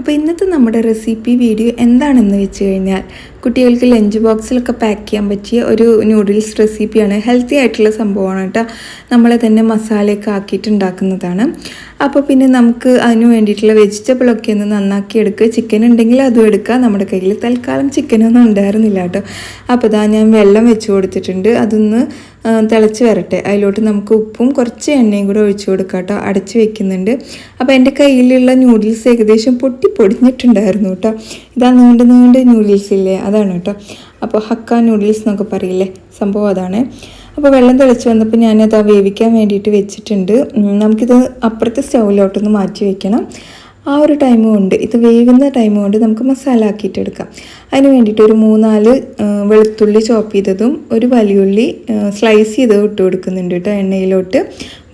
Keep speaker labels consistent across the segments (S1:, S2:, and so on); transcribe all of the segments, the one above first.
S1: അപ്പോൾ ഇന്നത്തെ നമ്മുടെ റെസിപ്പി വീഡിയോ എന്താണെന്ന് വെച്ച് കഴിഞ്ഞാൽ കുട്ടികൾക്ക് ലഞ്ച് ബോക്സിലൊക്കെ പാക്ക് ചെയ്യാൻ പറ്റിയ ഒരു നൂഡിൽസ് റെസിപ്പിയാണ്. ഹെൽത്തി ആയിട്ടുള്ള സംഭവമാണ് കേട്ടോ. നമ്മളെ തന്നെ മസാലയൊക്കെ ആക്കിയിട്ട് ഉണ്ടാക്കുന്നതാണ്. അപ്പോൾ പിന്നെ നമുക്ക് അതിന് വേണ്ടിയിട്ടുള്ള വെജിറ്റബിളൊക്കെ ഒന്ന് നന്നാക്കി എടുക്കുക. ചിക്കൻ ഉണ്ടെങ്കിൽ അതും എടുക്കുക. നമ്മുടെ കയ്യിൽ തൽക്കാലം ചിക്കനൊന്നും ഉണ്ടായിരുന്നില്ല കേട്ടോ. അപ്പോൾ ഇതാ ഞാൻ വെള്ളം വെച്ച് കൊടുത്തിട്ടുണ്ട്. അതൊന്ന് തിളച്ച് വരട്ടെ. അതിലോട്ട് നമുക്ക് ഉപ്പും കുറച്ച് എണ്ണയും കൂടെ ഒഴിച്ചു കൊടുക്കാം കേട്ടോ. അടച്ച് വെക്കുന്നുണ്ട്. അപ്പോൾ എൻ്റെ കയ്യിലുള്ള നൂഡിൽസ് ഏകദേശം പൊടിഞ്ഞിട്ടുണ്ടായിരുന്നു കേട്ടോ. ഇതാ നീണ്ട് നൂഡിൽസ് ഇല്ലേ, അതാണ് കേട്ടോ. അപ്പോൾ ഹക്ക നൂഡിൽസ് എന്നൊക്കെ പറയില്ലേ, സംഭവം അതാണ്. അപ്പോൾ വെള്ളം തിളച്ച് വന്നപ്പോൾ ഞാനത് വേവിക്കാൻ വേണ്ടിയിട്ട് വെച്ചിട്ടുണ്ട്. നമുക്കിത് അപ്പുറത്തെ സ്റ്റൗവിലോട്ടൊന്ന് മാറ്റി വെക്കണം. ആ ഒരു ടൈം കൊണ്ട്, ഇത് വേവുന്ന ടൈം കൊണ്ട് നമുക്ക് മസാല ആക്കിയിട്ടെടുക്കാം. അതിന് വേണ്ടിയിട്ട് ഒരു 3-4 വെളുത്തുള്ളി ചോപ്പ് ചെയ്തതും ഒരു വലിയുള്ളി സ്ലൈസ് ചെയ്തതും ഇട്ട് കൊടുക്കുന്നുണ്ട് കേട്ടോ എണ്ണയിലോട്ട്.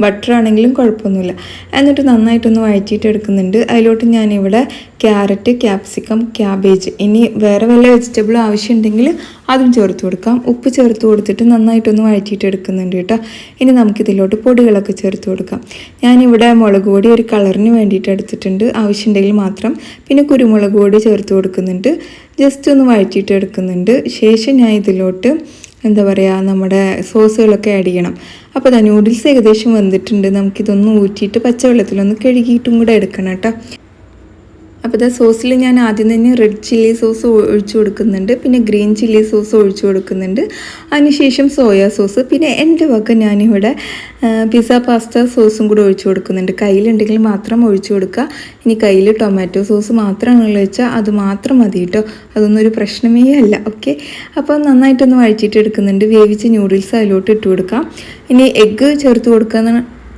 S1: ബട്ടർ ആണെങ്കിലും കുഴപ്പമൊന്നുമില്ല. എന്നിട്ട് നന്നായിട്ടൊന്ന് വഴറ്റിയിട്ട് എടുക്കുന്നുണ്ട്. അതിലോട്ട് ഞാനിവിടെ ക്യാരറ്റ്, ക്യാപ്സിക്കം, ക്യാബേജ്, ഇനി വേറെ വല്ല വെജിറ്റബിൾ ആവശ്യമുണ്ടെങ്കിൽ അതും ചേർത്ത് കൊടുക്കാം. ഉപ്പ് ചേർത്ത് കൊടുത്തിട്ട് നന്നായിട്ടൊന്ന് വഴറ്റിയിട്ട് എടുക്കുന്നുണ്ട് കേട്ടോ. ഇനി നമുക്കിതിലോട്ട് പൊടികളൊക്കെ ചേർത്ത് കൊടുക്കാം. ഞാനിവിടെ മുളക് പൊടി ഒരു കളറിന് വേണ്ടിയിട്ട് എടുത്തിട്ടുണ്ട്, ആവശ്യമുണ്ടെങ്കിൽ മാത്രം. പിന്നെ കുരുമുളക് പൊടി ചേർത്ത് കൊടുക്കുന്നുണ്ട്. ജസ്റ്റ് ഒന്ന് വഴറ്റിയിട്ട് എടുക്കുന്നുണ്ട്. ശേഷം ഞാൻ ഇതിലോട്ട് എന്താ പറയുക, നമ്മുടെ സോസുകളൊക്കെ ആഡ് ചെയ്യണം. അപ്പോൾ അതാ നൂഡിൽസ് ഏകദേശം വന്നിട്ടുണ്ട്. നമുക്കിതൊന്ന് ഊറ്റിയിട്ട് പച്ചവെള്ളത്തിലൊന്ന് കഴുകിയിട്ടും കൂടെ എടുക്കണം കേട്ടോ. അപ്പോൾ ഇതാ സോസിൽ ഞാൻ ആദ്യം തന്നെ റെഡ് ചില്ലി സോസ് ഒഴിച്ചു കൊടുക്കുന്നുണ്ട്. പിന്നെ ഗ്രീൻ ചില്ലി സോസ് ഒഴിച്ചു കൊടുക്കുന്നുണ്ട്. അതിനുശേഷം സോയാ സോസ്, പിന്നെ എൻ്റെ വക ഞാനിവിടെ പിസ്സ പാസ്ത സോസും കൂടെ ഒഴിച്ചു കൊടുക്കുന്നുണ്ട്. കയ്യിലുണ്ടെങ്കിൽ മാത്രം ഒഴിച്ചു കൊടുക്കുക. ഇനി കയ്യിൽ ടൊമാറ്റോ സോസ് മാത്രമാണുള്ളത് വെച്ചാൽ അത് മാത്രം മതി കേട്ടോ. അതൊന്നും ഒരു പ്രശ്നമേ അല്ല. ഓക്കെ, അപ്പോൾ നന്നായിട്ടൊന്ന് വഴറ്റിയിട്ട് എടുക്കുന്നുണ്ട്. വേവിച്ച് നൂഡിൽസ് അതിലോട്ട് ഇട്ട് കൊടുക്കാം. ഇനി എഗ്ഗ് ചേർത്ത്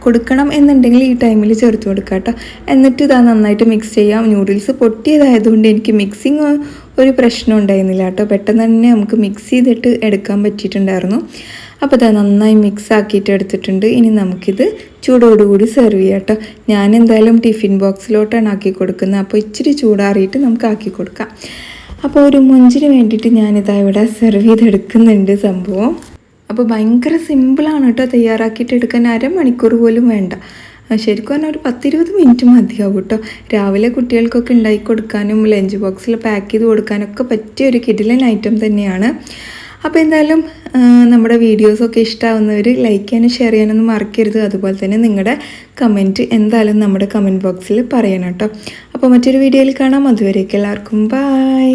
S1: കൊടുക്കണം എന്നുണ്ടെങ്കിൽ ഈ ടൈമിൽ ചേർത്ത് കൊടുക്കുക കേട്ടോ. എന്നിട്ട് ഇതാ നന്നായിട്ട് മിക്സ് ചെയ്യാം. നൂഡിൽസ് പൊട്ടിയതായതുകൊണ്ട് എനിക്ക് മിക്സിങ് ഒരു പ്രശ്നം ഉണ്ടായിരുന്നില്ല കേട്ടോ. പെട്ടെന്ന് തന്നെ നമുക്ക് മിക്സ് ചെയ്തിട്ട് എടുക്കാൻ പറ്റിയിട്ടുണ്ടായിരുന്നു. അപ്പോൾ ഇതാ നന്നായി മിക്സ് ആക്കിയിട്ട് എടുത്തിട്ടുണ്ട്. ഇനി നമുക്കിത് ചൂടോടുകൂടി സെർവ് ചെയ്യാം കേട്ടോ. ഞാൻ എന്തായാലും ടിഫിൻ ബോക്സിലോട്ടാണ് ആക്കി കൊടുക്കുന്നത്. അപ്പോൾ ഇച്ചിരി ചൂടാറിയിട്ട് നമുക്ക് ആക്കി കൊടുക്കാം. അപ്പോൾ ഒരു മൊഞ്ചിന് വേണ്ടിയിട്ട് ഞാനിതാ ഇവിടെ സെർവ് ചെയ്തെടുക്കുന്നുണ്ട് സംഭവം. അപ്പോൾ ഭയങ്കര സിമ്പിളാണ് കേട്ടോ. തയ്യാറാക്കിയിട്ട് എടുക്കാൻ അരമണിക്കൂർ പോലും വേണ്ട. ശരിക്കും പറഞ്ഞാൽ ഒരു 10-20 മിനിറ്റ് മതിയാവും കേട്ടോ. രാവിലെ കുട്ടികൾക്കൊക്കെ ഉണ്ടാക്കി കൊടുക്കാനും ലഞ്ച് ബോക്സിൽ പാക്ക് ചെയ്ത് കൊടുക്കാനൊക്കെ പറ്റിയ ഒരു കിടിലൻ ഐറ്റം തന്നെയാണ്. അപ്പോൾ എന്തായാലും നമ്മുടെ വീഡിയോസൊക്കെ ഇഷ്ടമാവുന്നവർ ലൈക്ക് ചെയ്യാനും ഷെയർ ചെയ്യാനൊന്നും മറക്കരുത്. അതുപോലെ തന്നെ നിങ്ങളുടെ കമൻറ്റ് എന്തായാലും നമ്മുടെ കമൻറ്റ് ബോക്സിൽ പറയണം കേട്ടോ. അപ്പോൾ മറ്റൊരു വീഡിയോയിൽ കാണാം. അതുവരേക്കും എല്ലാവർക്കും ബൈ.